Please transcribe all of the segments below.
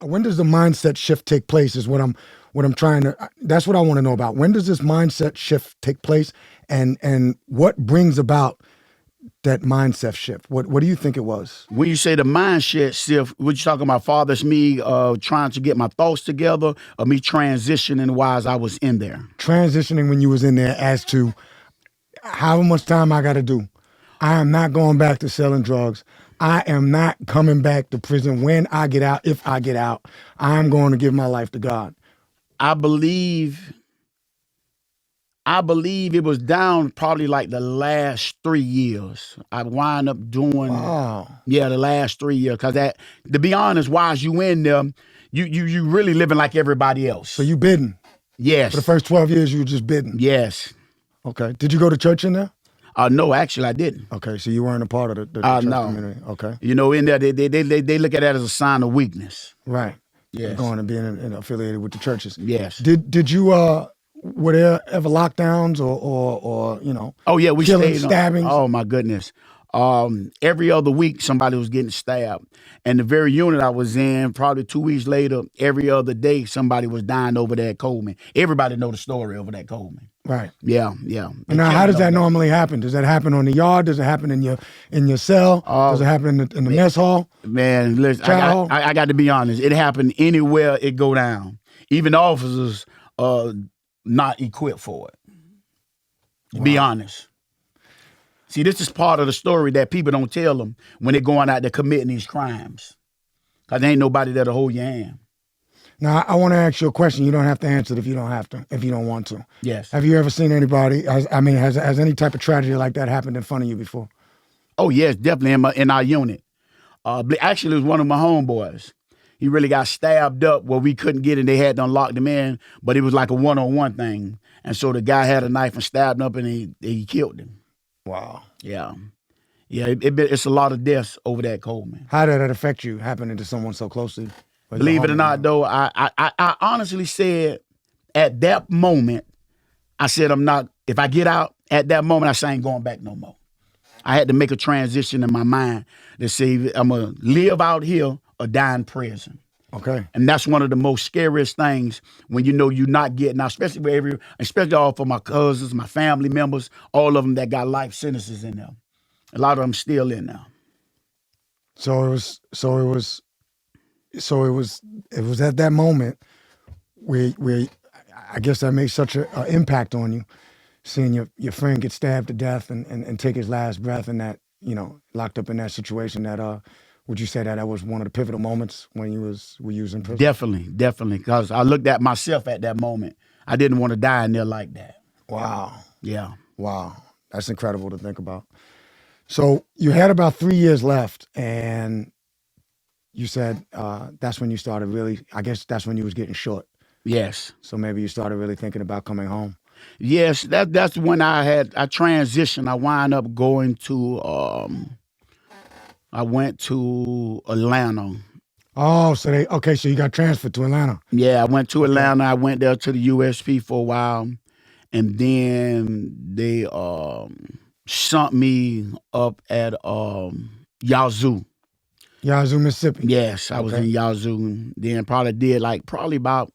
when does the mindset shift take place is what I'm trying to, that's what I want to know about. When does this mindset shift take place, and what brings about that mindset shift? What do you think it was? When you say the mindset shift, what you talking about? Father's me trying to get my thoughts together, or me transitioning while I was in there? Transitioning when you was in there, as to how much time I got to do. I am not going back to selling drugs. I am not coming back to prison when I get out. If I get out, I'm going to give my life to God. I believe it was down probably like the last 3 years. I wind up doing, the last 3 years. Because to be honest, while you in there, you really living like everybody else. So you bidding? Yes. For the first 12 years, you were just bidding? Yes. Okay. Did you go to church in there? No, actually, I didn't. Okay, so you weren't a part of the church no. community. Okay. You know, in there, they look at that as a sign of weakness. Right. Yes. Going and being affiliated with the churches. Yes. Did you were there ever lockdowns or you know? Oh yeah, we killing, stayed stabbings. Oh my goodness. Every other week somebody was getting stabbed, and the very unit I was in, probably 2 weeks later, every other day somebody was dying over there at Coleman. Everybody know the story over there at Coleman. Right. Yeah. And now, how does that normally happen? Does that happen on the yard? Does it happen in your cell? Does it happen in the mess hall? Man, listen, I got to be honest. It happened anywhere it go down. Even the officers not equipped for it. Wow. Be honest. See, this is part of the story that people don't tell them when they're going out there committing these crimes. Because there ain't nobody there to hold your hand. Now, I want to ask you a question. You don't have to answer it if you don't want to. Yes. Have you ever seen anybody, has any type of tragedy like that happened in front of you before? Oh, yes, definitely in our unit. Actually, it was one of my homeboys. He really got stabbed up where we couldn't get in. They had to unlock him in, but it was like a one-on-one thing. And so the guy had a knife and stabbed him up, and he killed him. Wow. Yeah. Yeah, it's a lot of deaths over that Coleman. How did that affect you, happening to someone so closely? Believe it or not, though, I honestly said at that moment, I said, if I get out at that moment, I say I ain't going back no more. I had to make a transition in my mind to say I'm going to live out here or die in prison. Okay. And that's one of the most scariest things when you know you're not getting out, especially all for my cousins, my family members, all of them that got life sentences in there. A lot of them still in there. So it was at that moment where I guess that made such an impact on you, seeing your friend get stabbed to death and take his last breath, and that, you know, locked up in that situation, that would you say that was one of the pivotal moments when you was in prison? Definitely, because I looked at myself at that moment. I didn't want to die in there like that. Wow. Yeah. Wow. That's incredible to think about. So you had about 3 years left, and you said that's when you started really, I guess that's when you was getting short. Yes. So maybe you started really thinking about coming home. Yes, that's when I transitioned. I wound up going to, I went to Atlanta. Oh, so you got transferred to Atlanta. Yeah, I went to Atlanta. I went there to the USP for a while, and then they sent me up at Yazoo. Yazoo, Mississippi. Yes, I was in Yazoo. Then probably about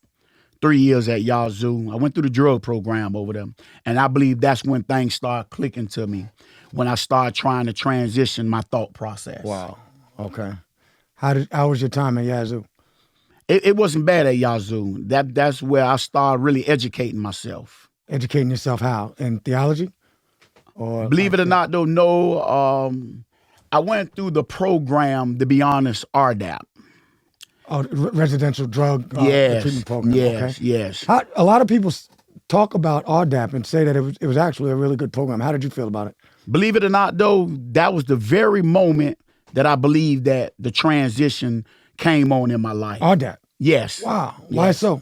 3 years at Yazoo. I went through the drug program over there. And I believe that's when things started clicking to me, when I started trying to transition my thought process. Wow. Okay. How was your time at Yazoo? It wasn't bad at Yazoo. That's where I started really educating myself. Educating yourself how? In theology? Or believe it or not, though, no. I went through the program, to be honest, RDAP. Oh, residential drug treatment program. Yes, okay. Yes. A lot of people talk about RDAP and say that it was actually a really good program. How did you feel about it? Believe it or not, though, that was the very moment that I believed that the transition came on in my life. RDAP? Yes. Wow. Yes. Why so?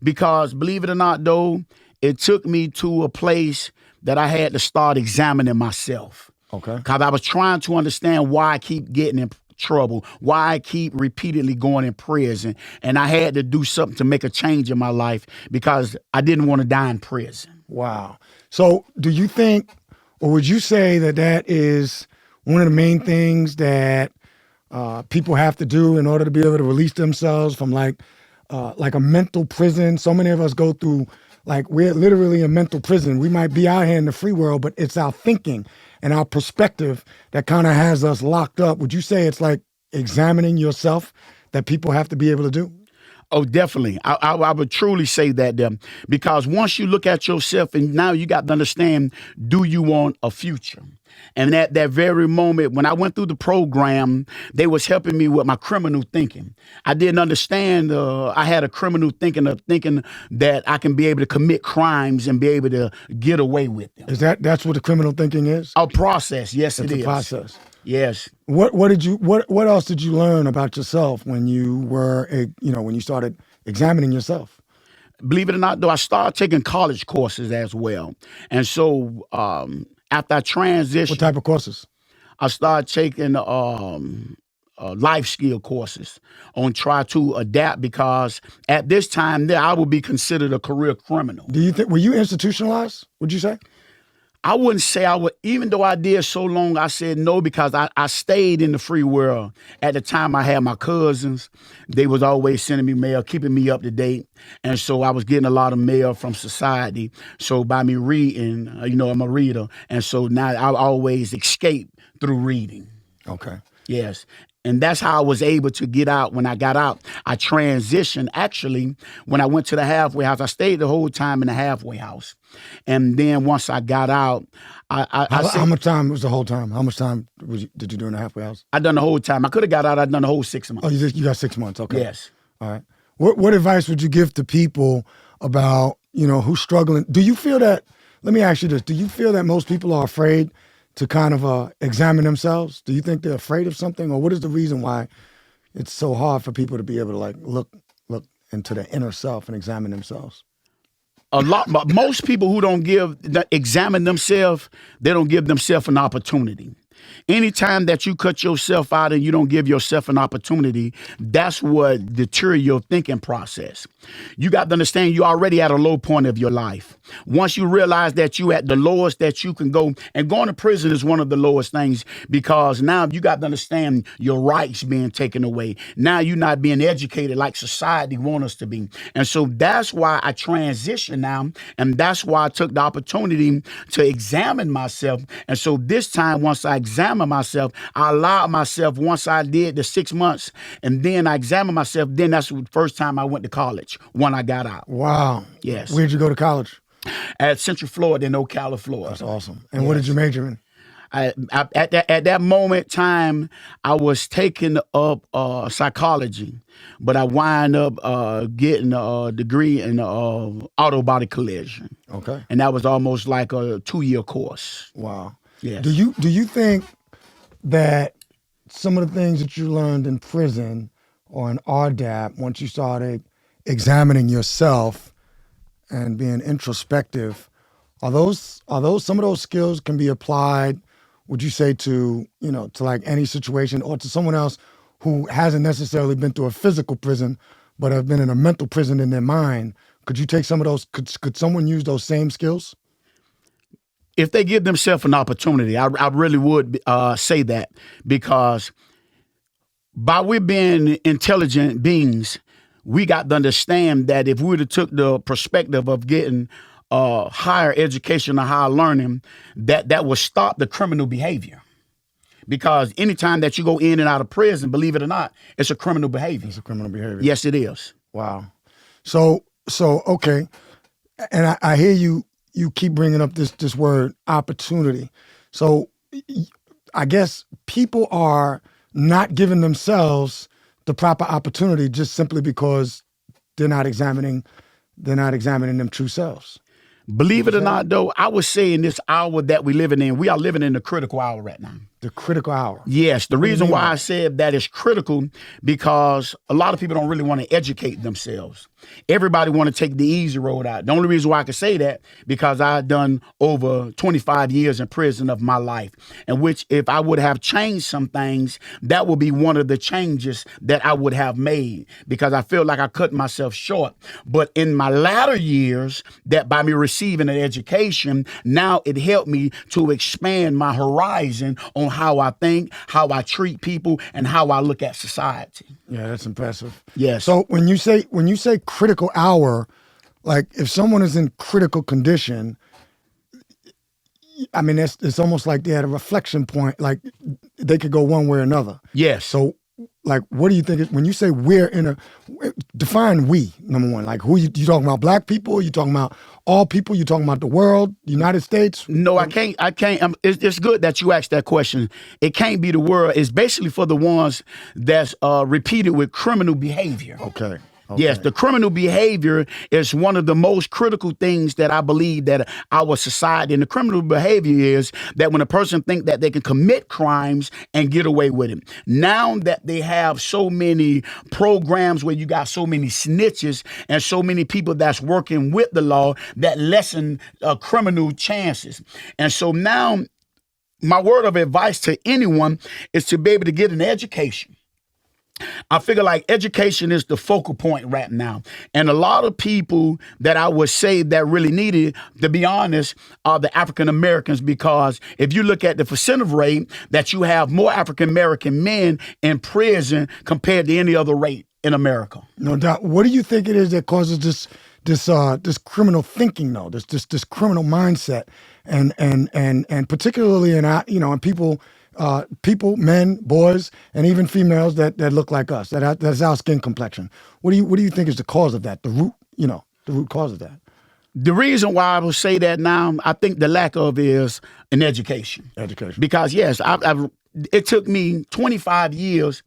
Because, believe it or not, though, it took me to a place that I had to start examining myself. Okay. Because I was trying to understand why I keep getting in trouble, why I keep repeatedly going in prison. And I had to do something to make a change in my life because I didn't want to die in prison. Wow. So do you think, or would you say that is one of the main things that people have to do in order to be able to release themselves from like a mental prison. So many of us go through, like, we're literally in mental prison. We might be out here in the free world, but it's our thinking and our perspective that kind of has us locked up. Would you say it's like examining yourself that people have to be able to do? Oh, definitely. I would truly say that, because once you look at yourself and now you got to understand, do you want a future? And at that very moment, when I went through the program, they was helping me with my criminal thinking. I didn't understand. I had a criminal thinking of thinking that I can be able to commit crimes and be able to get away with them. That's what the criminal thinking is? A process. Yes, it's it is. A process. Yes. What else did you learn about yourself when you were when you started examining yourself? Believe it or not, though, I started taking college courses as well. And so after I transitioned. What type of courses? I started taking life skill courses on try to adapt, because at this time there I would be considered a career criminal. Do you think, were you institutionalized, would you say? I wouldn't say I would, even though I did so long, I said no, because I stayed in the free world. At the time I had my cousins. They was always sending me mail, keeping me up to date. And so I was getting a lot of mail from society. So by me reading, I'm a reader. And so now I always escape through reading. Okay. Yes. And that's how I was able to get out. When I got out, I transitioned. Actually, when I went to the halfway house, I stayed the whole time in the halfway house. And then once I got out, how much time was the whole time? How much time did you do in the halfway house? I done the whole time. I could have got out. I'd done the whole 6 months. Oh, you got 6 months. Okay. Yes. All right. What advice would you give to people about, who's struggling? Do you feel that, let me ask you this, do you feel that most people are afraid to kind of examine themselves? Do you think they're afraid of something? Or what is the reason why it's so hard for people to be able to like look into their inner self and examine themselves? But most people who don't examine themselves, they don't give themselves an opportunity. Anytime that you cut yourself out and you don't give yourself an opportunity, that's what deters your thinking process. You got to understand you're already at a low point of your life. Once you realize that you at the lowest that you can go, and going to prison is one of the lowest things, because now you got to understand your rights being taken away. Now you're not being educated like society wants us to be. And so that's why I transitioned now, and that's why I took the opportunity to examine myself. And so this time, once I examine myself, I allowed myself, once I did the 6 months, and then I examined myself, then that's the first time I went to college, when I got out. Wow. Yes. Where'd you go to college? At Central Florida in Ocala, Florida. That's awesome. And what did you major in? At that moment in time, I was taking up psychology, but I wind up getting a degree in auto body collision. Okay. And that was almost like a 2-year course. Wow. Yes. Do you think that some of the things that you learned in prison or in RDAP, once you started examining yourself and being introspective, are those some of those skills can be applied, would you say, to like any situation, or to someone else who hasn't necessarily been through a physical prison but have been in a mental prison in their mind? Could you take some of those, could someone use those same skills? If they give themselves an opportunity, I really would say that, because by we being intelligent beings, we got to understand that if we would have took the perspective of getting higher education or higher learning, that would stop the criminal behavior. Because anytime that you go in and out of prison, believe it or not, it's a criminal behavior. It's a criminal behavior. Yes, it is. Wow. So okay, and I hear you keep bringing up this word opportunity. So I guess people are not giving themselves the proper opportunity just simply because they're not examining them true selves. Believe it or not, though, I would say in this hour that we're living in, we are living in the critical hour right now. The critical hour. Yes. The reason why I said that is critical, because a lot of people don't really want to educate themselves. Everybody want to take the easy road out. The only reason why I can say that, because I've done over 25 years in prison of my life, in which if I would have changed some things, that would be one of the changes that I would have made, because I feel like I cut myself short. But in my latter years, that by me receiving an education, now it helped me to expand my horizon on how I think, how I treat people, and how I look at society. Yeah, that's impressive. Yes. So when you say critical hour, like if someone is in critical condition, I mean, it's almost like they had a reflection point, like they could go one way or another. Yes. So, like, what do you think, when you say we're in a, define we, number one, like who you talking about, black people? You talking about all people? You talking about the world, United States? No, I can't. It's good that you asked that question. It can't be the world. It's basically for the ones that's repeated with criminal behavior. Okay. Yes, the criminal behavior is one of the most critical things that I believe that our society, and the criminal behavior is that when a person think that they can commit crimes and get away with it. Now that they have so many programs where you got so many snitches and so many people that's working with the law that lessen criminal chances. And so now my word of advice to anyone is to be able to get an education. I figure like education is the focal point right now. And a lot of people that I would say that really need it, to be honest, are the African Americans, because if you look at the percentage rate, that you have more African American men in prison compared to any other rate in America. No doubt. What do you think it is that causes this criminal thinking, though, this criminal mindset, and particularly in people, men, boys, and even females that look like us, that's our skin complexion. What do you think is the cause of that? The root cause of that. The reason why I will say that now, I think the lack of is an education. Because yes, it took me 25 years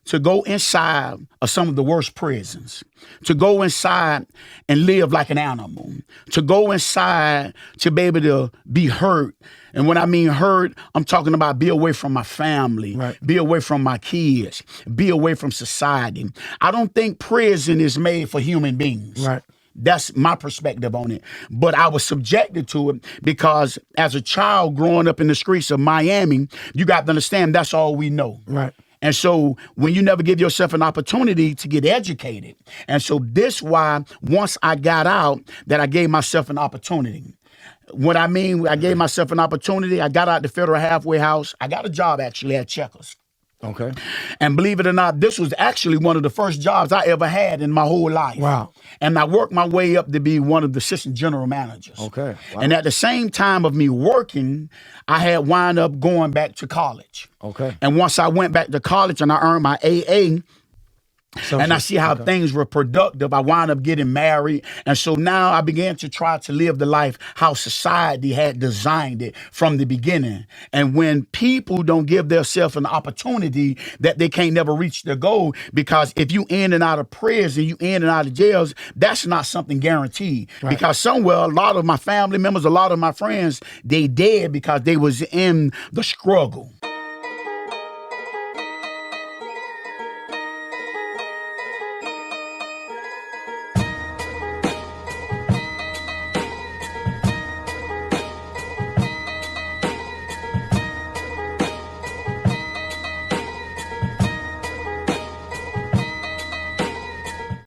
to go inside of some of the worst prisons, to go inside and live like an animal, to go inside to be able to be hurt. And when I mean hurt, I'm talking about be away from my family, right, be away from my kids, be away from society. I don't think prison is made for human beings. Right. That's my perspective on it. But I was subjected to it because as a child growing up in the streets of Miami, you got to understand that's all we know. Right. And so when you never give yourself an opportunity to get educated. And so this why once I got out that I gave myself an opportunity. What I mean, I gave myself an opportunity. I got out the Federal Halfway House. I got a job actually at Checkers. Okay. And believe it or not, this was actually one of the first jobs I ever had in my whole life. Wow. And I worked my way up to be one of the assistant general managers. Okay. Wow. And at the same time of me working, I had wound up going back to college. Okay. And once I went back to college and I earned my AA, and I see how things were productive, I wound up getting married. And so now I began to try to live the life how society had designed it from the beginning. And when people don't give themselves an opportunity, that they can't never reach their goal, because if you in and out of prison, you in and out of jails, that's not something guaranteed. Right. Because somewhere, a lot of my family members, a lot of my friends, they dead because they was in the struggle.